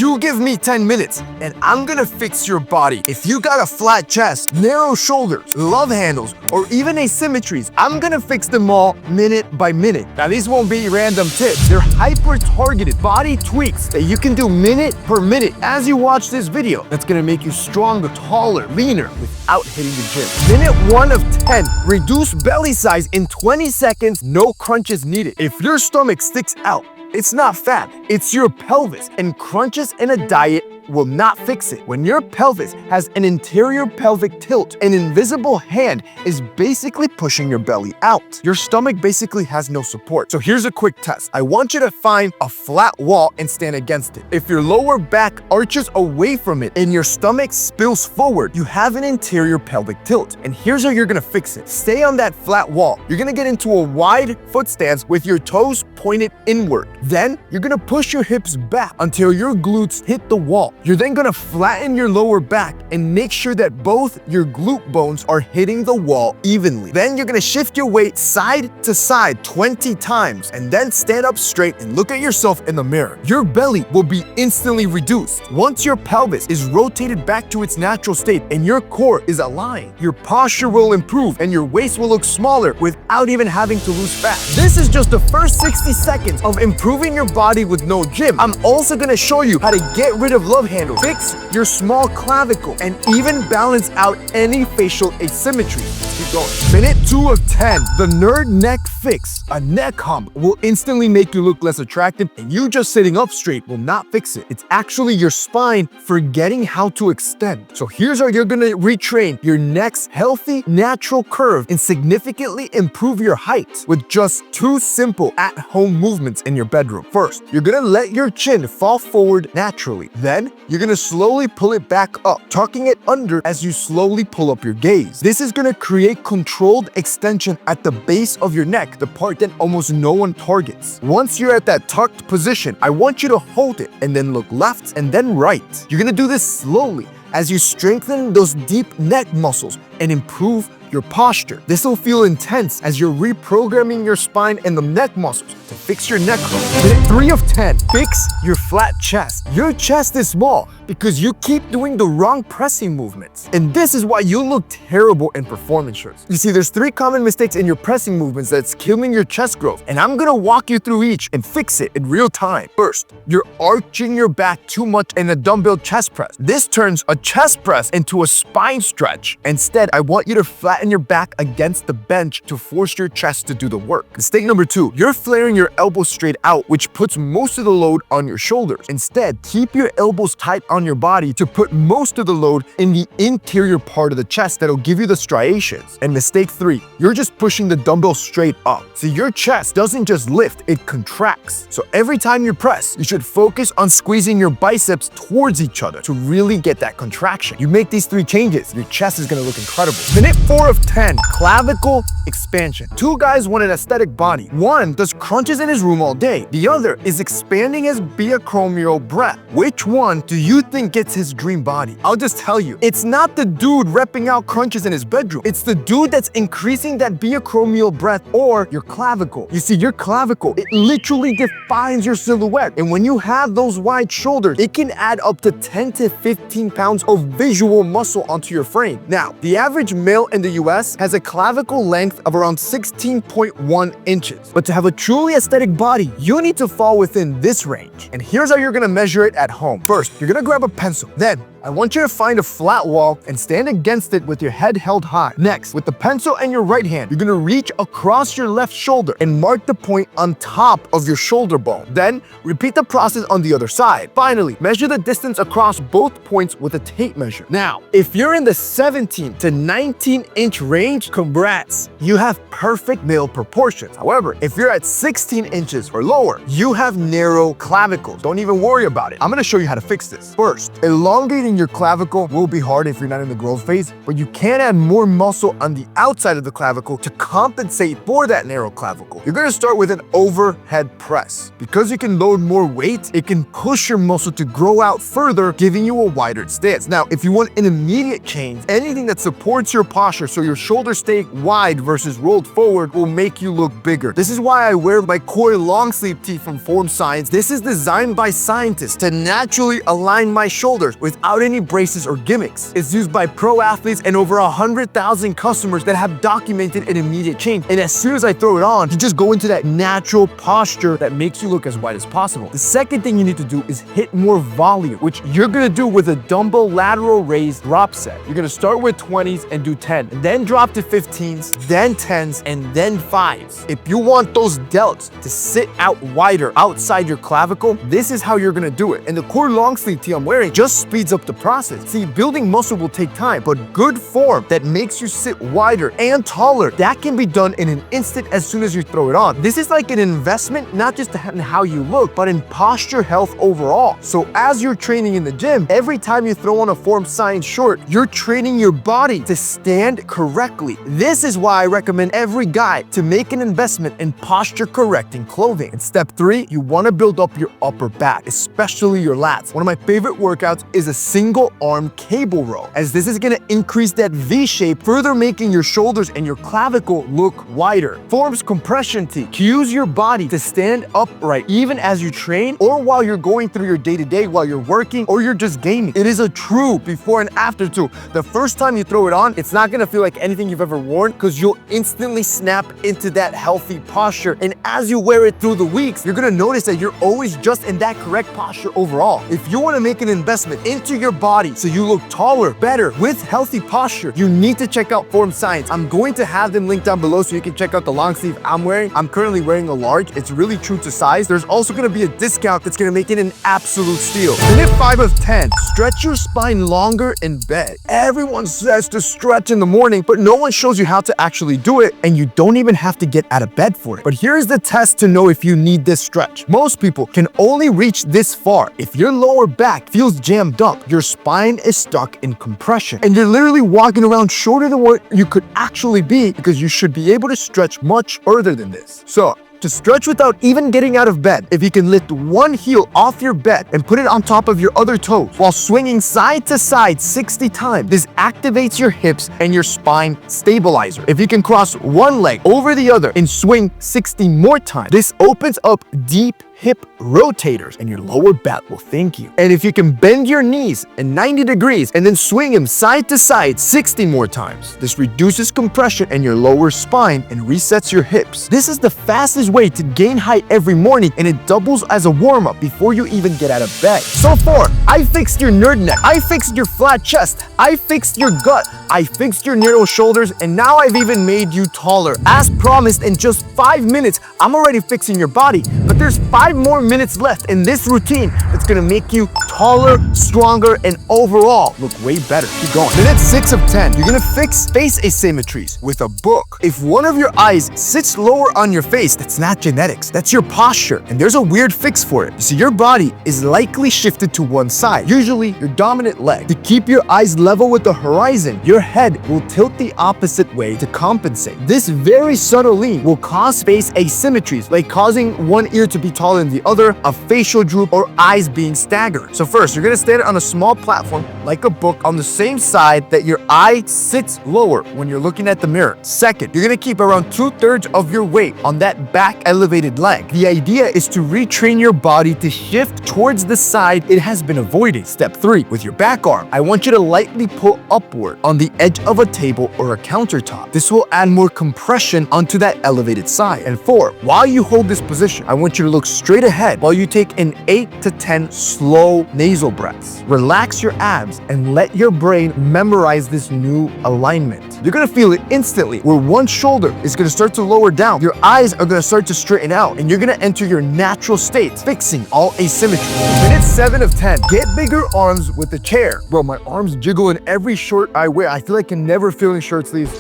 You give me 10 minutes, and I'm gonna fix your body. If you got a flat chest, narrow shoulders, love handles, or even asymmetries, I'm gonna fix them all minute by minute. Now, these won't be random tips. They're hyper-targeted body tweaks that you can do minute per minute as you watch this video. That's gonna make you stronger, taller, leaner without hitting the gym. Minute 1 of 10. Reduce belly size in 20 seconds, no crunches needed. If your stomach sticks out, it's not fat, it's your pelvis, and crunches in a diet will not fix it. When your pelvis has an interior pelvic tilt, an invisible hand is basically pushing your belly out. Your stomach basically has no support. So here's a quick test. I want you to find a flat wall and stand against it. If your lower back arches away from it and your stomach spills forward, you have an interior pelvic tilt. And here's how you're gonna fix it. Stay on that flat wall. You're gonna get into a wide foot stance with your toes pointed inward. Then you're gonna push your hips back until your glutes hit the wall. You're then gonna flatten your lower back and make sure that both your glute bones are hitting the wall evenly. Then you're gonna shift your weight side to side 20 times and then stand up straight and look at yourself in the mirror. Your belly will be instantly reduced. Once your pelvis is rotated back to its natural state and your core is aligned, your posture will improve and your waist will look smaller without even having to lose fat. This is just the first 60 seconds of improving your body with no gym. I'm also gonna show you how to get rid of love handles, fix your small clavicle, and even balance out any facial asymmetry. Let's keep going. Minute 2 of 10. The nerd neck fix. A neck hump will instantly make you look less attractive, and you just sitting up straight will not fix it. It's actually your spine forgetting how to extend. So here's how you're gonna retrain your neck's healthy, natural curve and significantly improve your height with just 2 simple at-home movements in your bedroom. First, you're gonna let your chin fall forward naturally. Then, you're gonna slowly pull it back up, tucking it under as you slowly pull up your gaze. This is gonna create controlled extension at the base of your neck, the part that almost no one targets. Once you're at that tucked position, I want you to hold it and then look left and then right. You're gonna do this slowly as you strengthen those deep neck muscles and improve your posture. This will feel intense as you're reprogramming your spine and the neck muscles to fix your neck curve. Minute 3 of 10. Fix your flat chest. Your chest is small because you keep doing the wrong pressing movements. And this is why you look terrible in performance shirts. You see, there's 3 common mistakes in your pressing movements that's killing your chest growth. And I'm gonna walk you through each and fix it in real time. First, you're arching your back too much in a dumbbell chest press. This turns a chest press into a spine stretch. Instead, I want you to flatten your back against the bench to force your chest to do the work. Mistake number 2, you're flaring your elbows straight out, which puts most of the load on your shoulders. Instead, keep your elbows tight on your body to put most of the load in the interior part of the chest that'll give you the striations. And mistake 3, you're just pushing the dumbbell straight up. So your chest doesn't just lift, it contracts. So every time you press, you should focus on squeezing your biceps towards each other to really get that contraction. You make these 3 changes, your chest is gonna look incredible. Minute 4 of 10, clavicle expansion. 2 guys want an aesthetic body. One does crunches in his room all day. The other is expanding his biacromial breadth. Which one do you think gets his dream body? I'll just tell you, it's not the dude repping out crunches in his bedroom. It's the dude that's increasing that biacromial breadth or your clavicle. You see, your clavicle, it literally defines your silhouette. And when you have those wide shoulders, it can add up to 10 to 15 pounds of visual muscle onto your frame. Now, the average male in the US has a clavicle length of around 16.1 inches. But to have a truly aesthetic body, you need to fall within this range. And here's how you're gonna measure it at home. First, you're gonna grab a pencil. Then, I want you to find a flat wall and stand against it with your head held high. Next, with the pencil in your right hand, you're gonna reach across your left shoulder and mark the point on top of your shoulder bone. Then, repeat the process on the other side. Finally, measure the distance across both points with a tape measure. Now, if you're in the 17 to 19-inch range, congrats, you have perfect male proportions. However, if you're at 16 inches or lower, you have narrow clavicles. Don't even worry about it. I'm gonna show you how to fix this. First, elongating in your clavicle will be hard if you're not in the growth phase, but you can add more muscle on the outside of the clavicle to compensate for that narrow clavicle. You're gonna start with an overhead press. Because you can load more weight, it can push your muscle to grow out further, giving you a wider stance. Now, if you want an immediate change, anything that supports your posture so your shoulders stay wide versus rolled forward will make you look bigger. This is why I wear my Koi long sleeve tee from Form Science. This is designed by scientists to naturally align my shoulders without any braces or gimmicks. It's used by pro athletes and over 100,000 customers that have documented an immediate change. And as soon as I throw it on, you just go into that natural posture that makes you look as wide as possible. The second thing you need to do is hit more volume, which you're gonna do with a dumbbell lateral raise drop set. You're gonna start with 20s and do 10, and then drop to 15s, then 10s, and then 5s. If you want those delts to sit out wider outside your clavicle, this is how you're gonna do it. And the Core long sleeve tee I'm wearing just speeds up the process. See, building muscle will take time, but good form that makes you sit wider and taller, that can be done in an instant as soon as you throw it on. This is like an investment, not just in how you look, but in posture health overall. So as you're training in the gym, every time you throw on a Form Science short, you're training your body to stand correctly. This is why I recommend every guy to make an investment in posture correcting clothing. And step 3, you want to build up your upper back, especially your lats. One of my favorite workouts is a single arm cable row, as this is going to increase that V shape, further making your shoulders and your clavicle look wider. Form's compression tee cues your body to stand upright even as you train or while you're going through your day-to-day, while you're working or you're just gaming. It is a true before and after too. The first time you throw it on, it's not going to feel like anything you've ever worn because you'll instantly snap into that healthy posture. And as you wear it through the weeks, you're going to notice that you're always just in that correct posture overall. If you want to make an investment into your body so you look taller, better, with healthy posture, you need to check out Form Science. I'm going to have them linked down below so you can check out the long sleeve I'm wearing. I'm currently wearing a large. It's really true to size. There's also going to be a discount that's going to make it an absolute steal. Minute 5 of 10, stretch your spine longer in bed. Everyone says to stretch in the morning, but no one shows you how to actually do it, and you don't even have to get out of bed for it. But here's the test to know if you need this stretch. Most people can only reach this far. If your lower back feels jammed up, your spine is stuck in compression, and you're literally walking around shorter than what you could actually be, because you should be able to stretch much further than this. So, to stretch without even getting out of bed, if you can lift one heel off your bed and put it on top of your other toes while swinging side to side 60 times, this activates your hips and your spine stabilizer. If you can cross one leg over the other and swing 60 more times, this opens up deep hip rotators and your lower back will thank you. And if you can bend your knees in 90 degrees and then swing them side to side 60 more times, this reduces compression in your lower spine and resets your hips. This is the fastest way to gain height every morning, and it doubles as a warm-up before you even get out of bed. So far, I fixed your nerd neck, I fixed your flat chest, I fixed your gut, I fixed your narrow shoulders, and now I've even made you taller. As promised, in just 5 minutes, I'm already fixing your body, but there's 5 more minutes left in this routine that's gonna make you taller, stronger, and overall look way better. Keep going. Minute 6 of 10, you're gonna fix face asymmetries with a book. If one of your eyes sits lower on your face, that's not genetics, that's your posture, and there's a weird fix for it. You see, your body is likely shifted to one side, usually your dominant leg. To keep your eyes level with the horizon, your head will tilt the opposite way to compensate. This very subtle lean will cause face asymmetries, like causing one ear to be taller than the other, a facial droop, or eyes being staggered. So first, you're gonna stand on a small platform, like a book, on the same side that your eye sits lower when you're looking at the mirror. Second, you're gonna keep around 2/3 of your weight on that back elevated leg. The idea is to retrain your body to shift towards the side it has been avoiding. Step 3, with your back arm, I want you to lightly pull upward on the edge of a table or a countertop. This will add more compression onto that elevated side. And 4, while you hold this position, I want you to look straight ahead while you take an 8 to 10 slow nasal breaths. Relax your abs and let your brain memorize this new alignment. You're gonna feel it instantly, where one shoulder is gonna start to lower down, your eyes are gonna start to straighten out, and you're gonna enter your natural state, fixing all asymmetry. Minute 7 of 10, get bigger arms with the chair. Bro, my arms jiggle in every shirt I wear. I feel like I can never feel in shirt sleeves.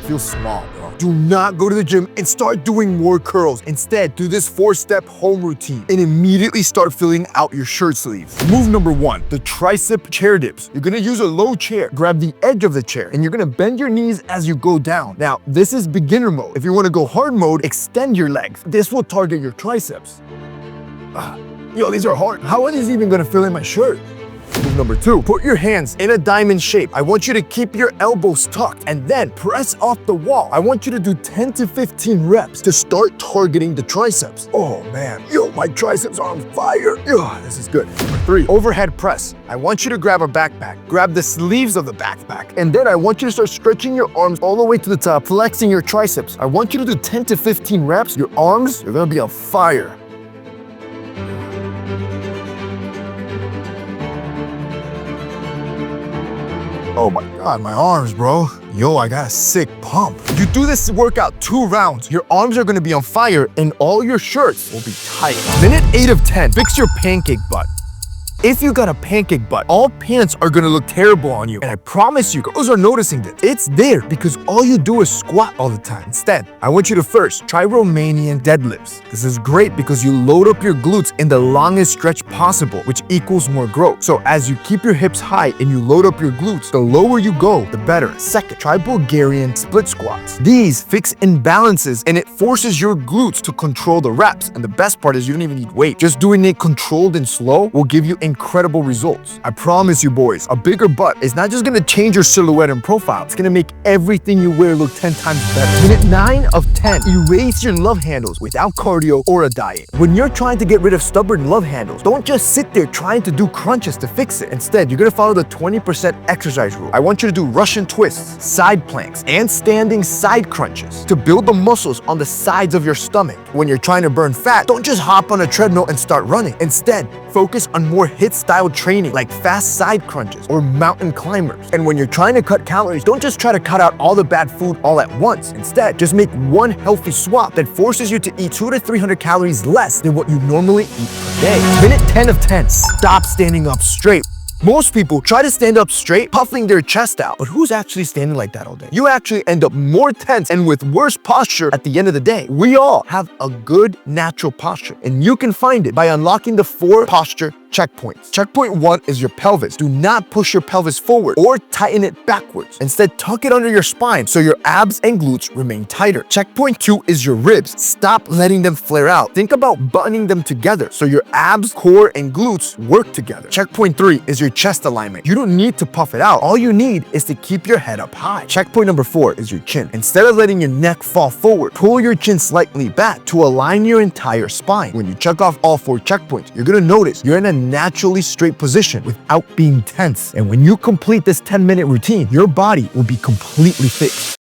Feel small, bro. Do not go to the gym and start doing more curls. Instead, do this 4-step home routine and immediately start filling out your shirt sleeves. Move number 1, the tricep chair dips. You're gonna use a low chair. Grab the edge of the chair and you're gonna bend your knees as you go down. Now, this is beginner mode. If you wanna go hard mode, extend your legs. This will target your triceps. Yo, these are hard. How are these even gonna fill in my shirt? Move number 2, put your hands in a diamond shape. I want you to keep your elbows tucked and then press off the wall. I want you to do 10 to 15 reps to start targeting the triceps. Oh man, yo, my triceps are on fire. Yo, this is good. Number 3, overhead press. I want you to grab a backpack. Grab the sleeves of the backpack. And then I want you to start stretching your arms all the way to the top, flexing your triceps. I want you to do 10 to 15 reps. Your arms, you're gonna be on fire. Oh my God, my arms, bro. Yo, I got a sick pump. You do this workout 2 rounds, your arms are gonna be on fire and all your shirts will be tight. Minute 8 of 10, fix your pancake butt. If you got a pancake butt, all pants are gonna look terrible on you. And I promise you, girls are noticing this. It's there because all you do is squat all the time. Instead, I want you to first try Romanian deadlifts. This is great because you load up your glutes in the longest stretch possible, which equals more growth. So as you keep your hips high and you load up your glutes, the lower you go, the better. Second, try Bulgarian split squats. These fix imbalances and it forces your glutes to control the reps. And the best part is you don't even need weight. Just doing it controlled and slow will give you incredible results. I promise you boys, a bigger butt is not just gonna change your silhouette and profile, it's gonna make everything you wear look 10 times better. Minute 9 of 10, erase your love handles without cardio or a diet. When you're trying to get rid of stubborn love handles, don't just sit there trying to do crunches to fix it. Instead, you're gonna follow the 20% exercise rule. I want you to do Russian twists, side planks, and standing side crunches to build the muscles on the sides of your stomach. When you're trying to burn fat, don't just hop on a treadmill and start running. Instead, focus on more HIIT-style training like fast side crunches or mountain climbers. And when you're trying to cut calories, don't just try to cut out all the bad food all at once. Instead, just make one healthy swap that forces you to eat 200 to 300 calories less than what you normally eat per day. Minute 10 of 10, stop standing up straight. Most people try to stand up straight, puffing their chest out. But who's actually standing like that all day? You actually end up more tense and with worse posture at the end of the day. We all have a good natural posture, and you can find it by unlocking the 4 posture checkpoints. Checkpoint 1 is your pelvis. Do not push your pelvis forward or tighten it backwards. Instead, tuck it under your spine so your abs and glutes remain tighter. Checkpoint 2 is your ribs. Stop letting them flare out. Think about buttoning them together so your abs, core, and glutes work together. Checkpoint 3 is your chest alignment. You don't need to puff it out. All you need is to keep your head up high. Checkpoint number 4 is your chin. Instead of letting your neck fall forward, pull your chin slightly back to align your entire spine. When you check off all 4 checkpoints, you're gonna notice you're in a naturally straight position without being tense. And when you complete this 10-minute routine, your body will be completely fixed.